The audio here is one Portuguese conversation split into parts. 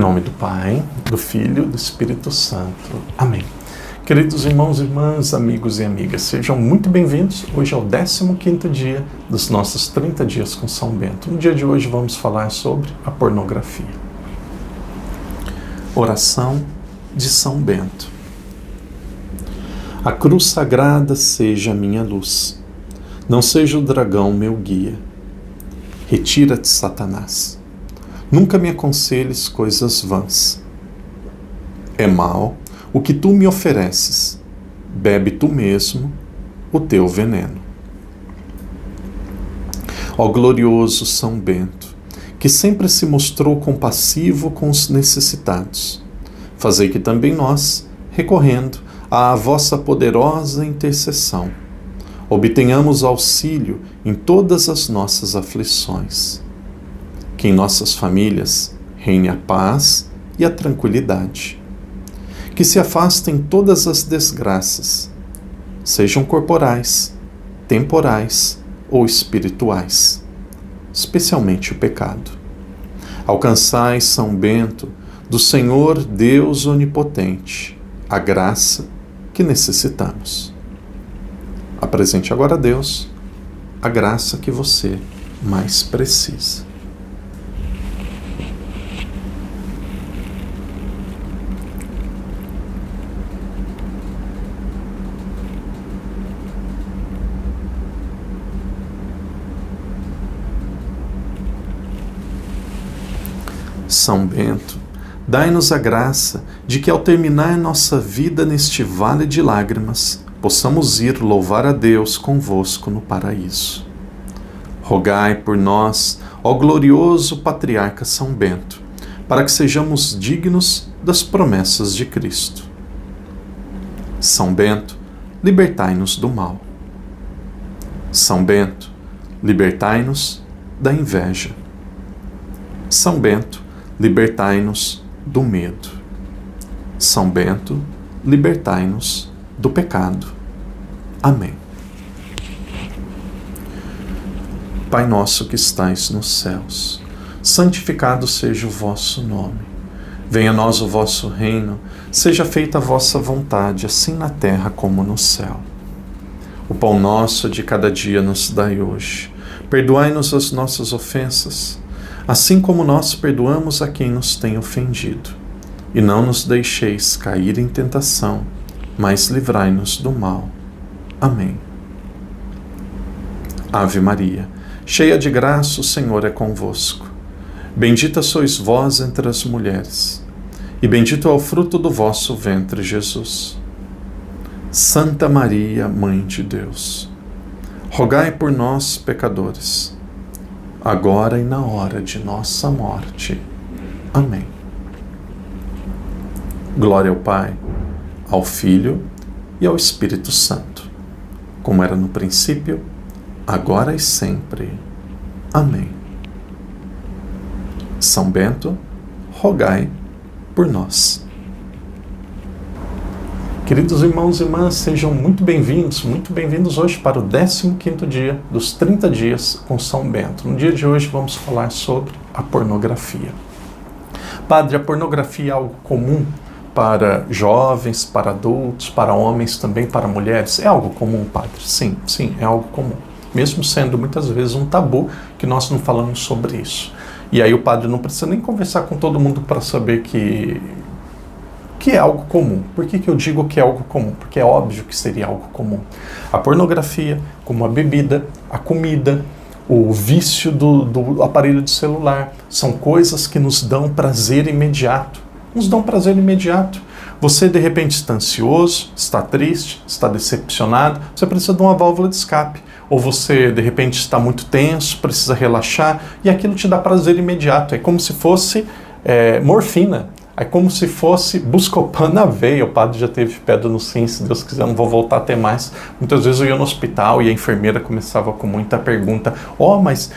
nome do Pai, do Filho e do Espírito Santo. Amém. Queridos irmãos e irmãs, amigos e amigas, sejam muito bem-vindos. Hoje é o 15º dia dos nossos 30 dias com São Bento. No dia de hoje vamos falar sobre a pornografia. Oração de São Bento. A cruz sagrada seja a minha luz. Não seja o dragão meu guia. Retira-te, Satanás. Nunca me aconselhes coisas vãs. É mal o que tu me ofereces. Bebe tu mesmo o teu veneno. Ó glorioso São Bento, que sempre se mostrou compassivo com os necessitados, fazei que também nós, recorrendo à vossa poderosa intercessão, obtenhamos auxílio em todas as nossas aflições. Que em nossas famílias reine a paz e a tranquilidade. Que se afastem todas as desgraças, sejam corporais, temporais ou espirituais, especialmente o pecado. Alcançai, São Bento, do Senhor Deus Onipotente, a graça que necessitamos. Apresente agora a Deus a graça que você mais precisa. São Bento, dai-nos a graça de que, ao terminar nossa vida neste vale de lágrimas, possamos ir louvar a Deus convosco no paraíso. Rogai por nós, ó glorioso Patriarca São Bento, para que sejamos dignos das promessas de Cristo. São Bento, libertai-nos do mal. São Bento, libertai-nos da inveja. São Bento, libertai-nos do medo. São Bento, libertai-nos do pecado. Amém. Pai nosso que estais nos céus, santificado seja o vosso nome. Venha a nós o vosso reino, seja feita a vossa vontade, assim na terra como no céu. O pão nosso de cada dia nos dai hoje. Perdoai-nos as nossas ofensas, assim como nós perdoamos a quem nos tem ofendido. E não nos deixeis cair em tentação, mas livrai-nos do mal. Amém. Ave Maria, cheia de graça, o Senhor é convosco. Bendita sois vós entre as mulheres, e bendito é o fruto do vosso ventre, Jesus. Santa Maria, Mãe de Deus, rogai por nós, pecadores, agora e na hora de nossa morte. Amém. Glória ao Pai, ao Filho e ao Espírito Santo, como era no princípio, agora e sempre. Amém. São Bento, rogai por nós. Queridos irmãos e irmãs, sejam muito bem-vindos hoje para o 15º dia dos 30 dias com São Bento. No dia de hoje vamos falar sobre a pornografia. Padre, a pornografia é algo comum para jovens, para adultos, para homens, também para mulheres? É algo comum, Padre? Sim, é algo comum. Mesmo sendo muitas vezes um tabu que nós não falamos sobre isso. E aí o padre não precisa nem conversar com todo mundo para saber que é algo comum. Por que eu digo que é algo comum? Porque é óbvio que seria algo comum. A pornografia, como a bebida, a comida, o vício do aparelho de celular, são coisas que nos dão prazer imediato. Você, de repente, está ansioso, está triste, está decepcionado, você precisa de uma válvula de escape. Ou você, de repente, está muito tenso, precisa relaxar, e aquilo te dá prazer imediato. É como se fosse morfina. Aí como se fosse Buscopan na veia. O padre já teve pedra no rim, se Deus quiser não vou voltar a ter mais. Muitas vezes eu ia no hospital e a enfermeira começava com muita pergunta: mas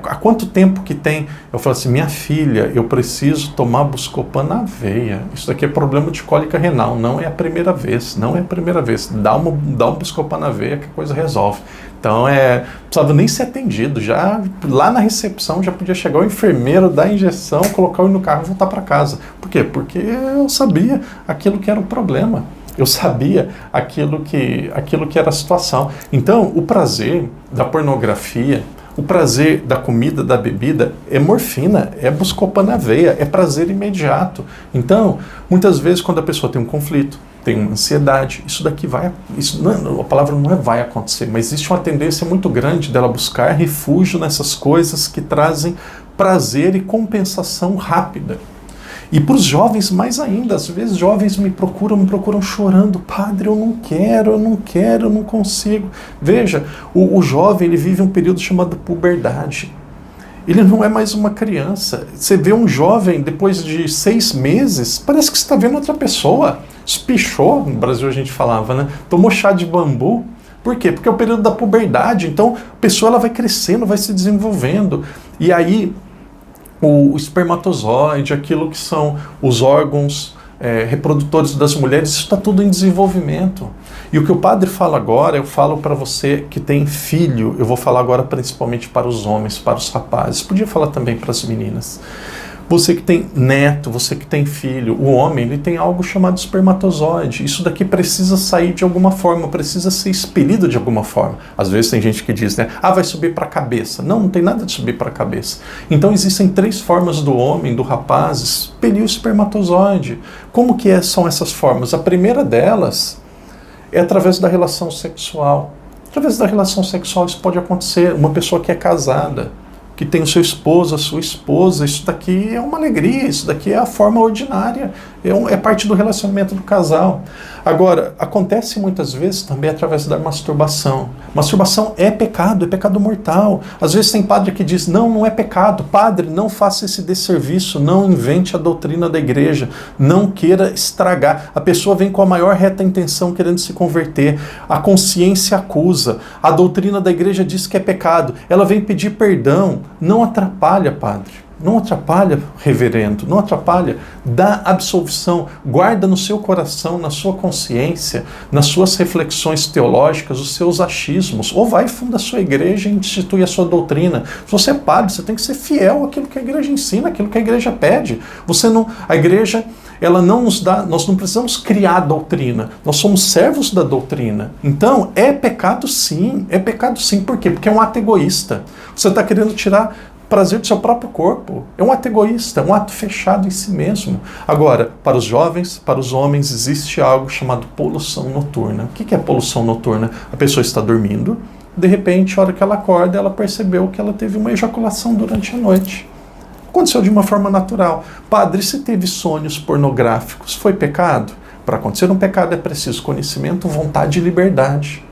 há quanto tempo que tem? Eu falava assim: minha filha, eu preciso tomar Buscopan na veia. Isso daqui é problema de cólica renal, não é a primeira vez, não é a primeira vez. Dá um Buscopan na veia que a coisa resolve. Então, não precisava nem ser atendido, já lá na recepção já podia chegar o enfermeiro, dar a injeção, colocar ele no carro e voltar para casa. Por quê? Porque eu sabia aquilo que era o problema, eu sabia aquilo que era a situação. Então, o prazer da pornografia, o prazer da comida, da bebida, é morfina, é Buscopan na veia, é prazer imediato. Então, muitas vezes quando a pessoa tem um conflito, tem uma ansiedade, isso daqui a palavra não vai acontecer, mas existe uma tendência muito grande dela buscar refúgio nessas coisas que trazem prazer e compensação rápida. E para os jovens mais ainda, às vezes jovens me procuram chorando: padre, eu não quero, eu não consigo. Veja, o jovem ele vive um período chamado puberdade. Ele não é mais uma criança. Você vê um jovem, depois de 6 meses, parece que você está vendo outra pessoa. Espichou, no Brasil a gente falava, né? Tomou chá de bambu. Por quê? Porque é o período da puberdade. Então, a pessoa ela vai crescendo, vai se desenvolvendo. E aí, o espermatozoide, aquilo que são os órgãos reprodutores das mulheres, isso está tudo em desenvolvimento. E o que o padre fala agora, eu falo para você que tem filho, eu vou falar agora principalmente para os homens, para os rapazes, podia falar também para as meninas. Você que tem neto, você que tem filho, o homem ele tem algo chamado espermatozoide. Isso daqui precisa sair de alguma forma, precisa ser expelido de alguma forma. Às vezes tem gente que diz, né? Vai subir para a cabeça. Não tem nada de subir para a cabeça. Então existem 3 formas do homem, do rapaz, expelir o espermatozoide. Como que são essas formas? A primeira delas é através da relação sexual. Através da relação sexual isso pode acontecer. Uma pessoa que é casada, que tem o seu esposo, a sua esposa, isso daqui é uma alegria, isso daqui é a forma ordinária, é parte do relacionamento do casal. Agora, acontece muitas vezes também através da masturbação. Masturbação é pecado mortal. Às vezes tem padre que diz, não é pecado. Padre, não faça esse desserviço, não invente a doutrina da igreja, não queira estragar. A pessoa vem com a maior reta intenção querendo se converter, a consciência acusa, a doutrina da igreja diz que é pecado, ela vem pedir perdão, não atrapalha, padre. Não atrapalha, reverendo, não atrapalha, dá absolvição, guarda no seu coração, na sua consciência, nas suas reflexões teológicas, os seus achismos, ou vai e funda a sua igreja e institui a sua doutrina. Se você é padre, você tem que ser fiel àquilo que a igreja ensina, àquilo que a igreja pede. A igreja, ela não nos dá, nós não precisamos criar doutrina, nós somos servos da doutrina. Então, é pecado sim, por quê? Porque é um ato egoísta. Você está querendo tirar prazer do seu próprio corpo. É um ato egoísta, é um ato fechado em si mesmo. Agora, para os jovens, para os homens, existe algo chamado poluição noturna. O que é poluição noturna? A pessoa está dormindo, de repente, a hora que ela acorda, ela percebeu que ela teve uma ejaculação durante a noite. Aconteceu de uma forma natural. Padre, se teve sonhos pornográficos, foi pecado? Para acontecer um pecado é preciso conhecimento, vontade e liberdade.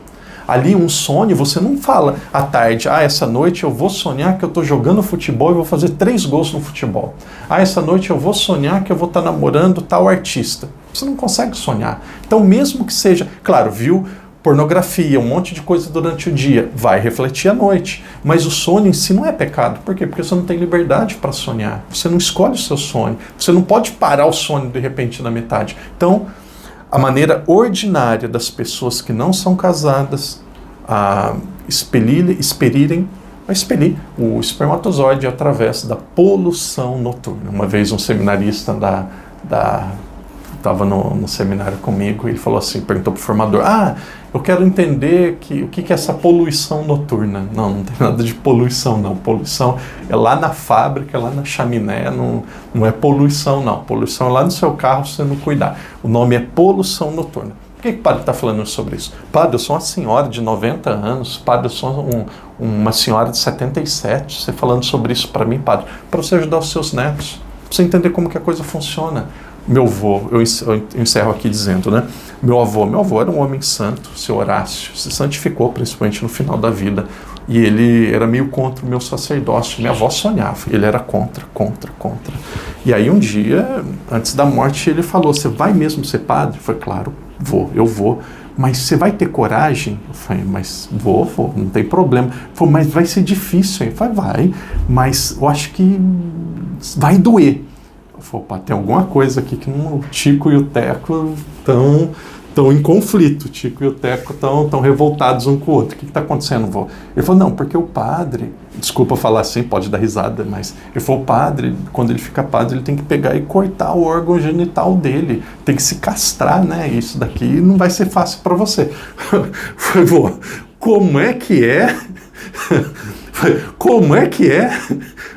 Ali um sonho, você não fala à tarde, essa noite eu vou sonhar que eu estou jogando futebol e vou fazer 3 gols no futebol. Essa noite eu vou sonhar que eu vou estar namorando tal artista. Você não consegue sonhar. Então mesmo que seja, claro, viu pornografia, um monte de coisa durante o dia, vai refletir à noite. Mas o sonho em si não é pecado. Por quê? Porque você não tem liberdade para sonhar. Você não escolhe o seu sonho. Você não pode parar o sonho de repente na metade. Então, a maneira ordinária das pessoas que não são casadas a expelir o espermatozoide através da poluição noturna. Uma vez um seminarista estava no seminário comigo e ele falou assim, perguntou para o formador, eu quero entender o que é essa poluição noturna. Não tem nada de poluição, não. Poluição é lá na fábrica, lá na chaminé, não é poluição, não. Poluição é lá no seu carro, se você não cuidar. O nome é poluição noturna. Por que o padre está falando sobre isso? Padre, eu sou uma senhora de 90 anos, padre, eu sou uma senhora de 77, você falando sobre isso para mim, padre, para você ajudar os seus netos, para você entender como que a coisa funciona. Meu avô, eu encerro aqui dizendo, né? Meu avô era um homem santo, seu Horácio, se santificou principalmente no final da vida. E ele era meio contra o meu sacerdócio. Minha avó sonhava. Ele era contra. E aí um dia, antes da morte, ele falou, você vai mesmo ser padre? Eu falei, claro, eu vou. Mas você vai ter coragem? Eu falei, mas vou, não tem problema. Ele falou, mas vai ser difícil. Eu falei, vai, mas eu acho que vai doer. Eu falei, opa, tem alguma coisa aqui que o Tico e o Teco estão em conflito. O Tico e o Teco estão revoltados um com o outro. O que está acontecendo, vô? Ele falou, não, porque o padre, desculpa falar assim, pode dar risada, mas ele falou, o padre, quando ele fica padre, ele tem que pegar e cortar o órgão genital dele, tem que se castrar, né? Isso daqui não vai ser fácil para você. Eu falei, vô, como é que é? Como é que é?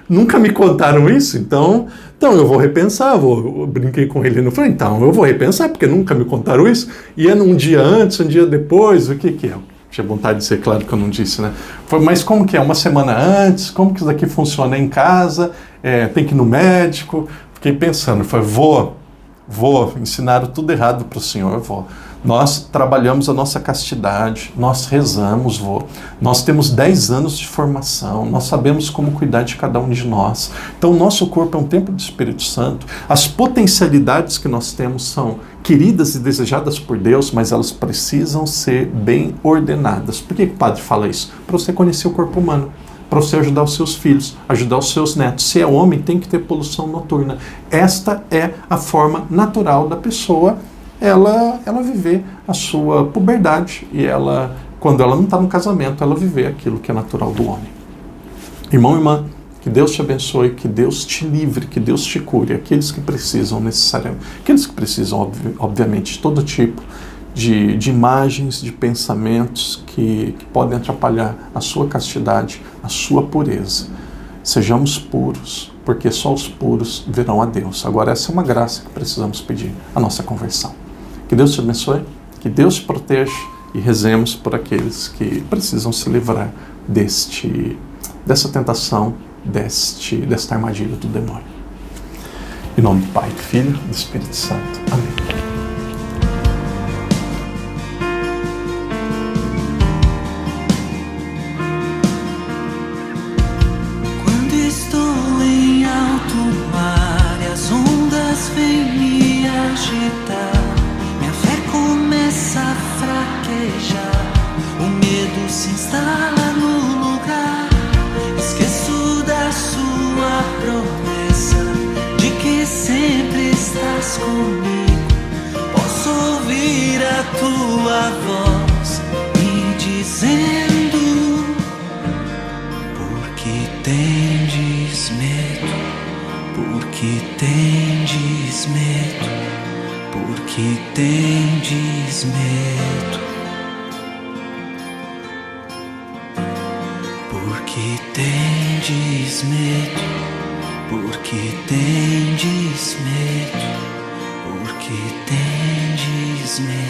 Nunca me contaram isso, então eu vou repensar, eu brinquei com ele, eu falei, então eu vou repensar, porque nunca me contaram isso, e é um dia antes, um dia depois, o que é? Eu tinha vontade de ser claro que eu não disse, né? Foi, mas como que é? Uma semana antes? Como que isso daqui funciona em casa? Tem que ir no médico? Fiquei pensando, falei, vou, ensinaram tudo errado para o senhor, vó. Nós trabalhamos a nossa castidade, nós rezamos, vô. Nós temos 10 anos de formação, nós sabemos como cuidar de cada um de nós. Então, o nosso corpo é um templo do Espírito Santo. As potencialidades que nós temos são queridas e desejadas por Deus, mas elas precisam ser bem ordenadas. Por que o padre fala isso? Para você conhecer o corpo humano, para você ajudar os seus filhos, ajudar os seus netos. Se é homem, tem que ter poluição noturna. Esta é a forma natural da pessoa ela viver a sua puberdade e ela, quando ela não está no casamento, ela viver aquilo que é natural do homem. Irmão e irmã, que Deus te abençoe, que Deus te livre, que Deus te cure. Aqueles que precisam necessariamente, aqueles que precisam, obviamente, de todo tipo de imagens, de pensamentos que podem atrapalhar a sua castidade, a sua pureza. Sejamos puros, porque só os puros verão a Deus. Agora, essa é uma graça que precisamos pedir, a nossa conversão. Que Deus te abençoe, que Deus te proteja e rezemos por aqueles que precisam se livrar dessa tentação, desta armadilha do demônio. Em nome do Pai, do Filho e do Espírito Santo. Amém. Se instala no lugar, esqueço da sua promessa de que sempre estás comigo. Posso ouvir a tua voz me dizendo: porque tendes medo, porque tendes medo, porque tendes medo. Porque tendes medo, porque tendes medo, porque tendes medo.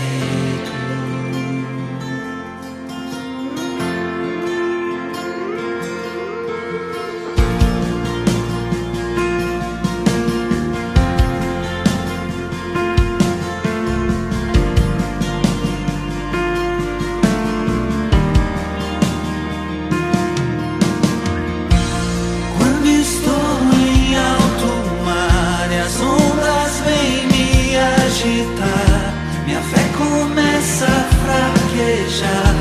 Minha fé começa a fraquejar,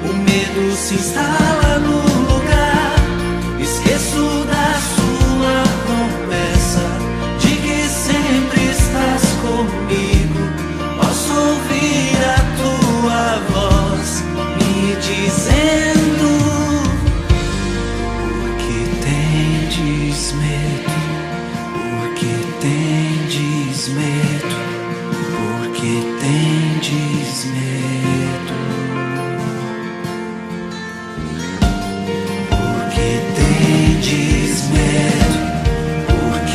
o medo se instala no lugar. Esqueço da sua promessa de que sempre estás comigo. Posso ouvir a tua voz me dizendo: porque tendes medo, porque tendes medo, porque tendes medo, porque tendes medo, porque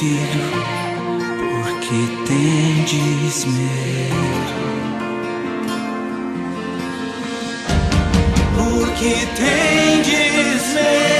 filho, porque tendes medo. Porque tendes medo.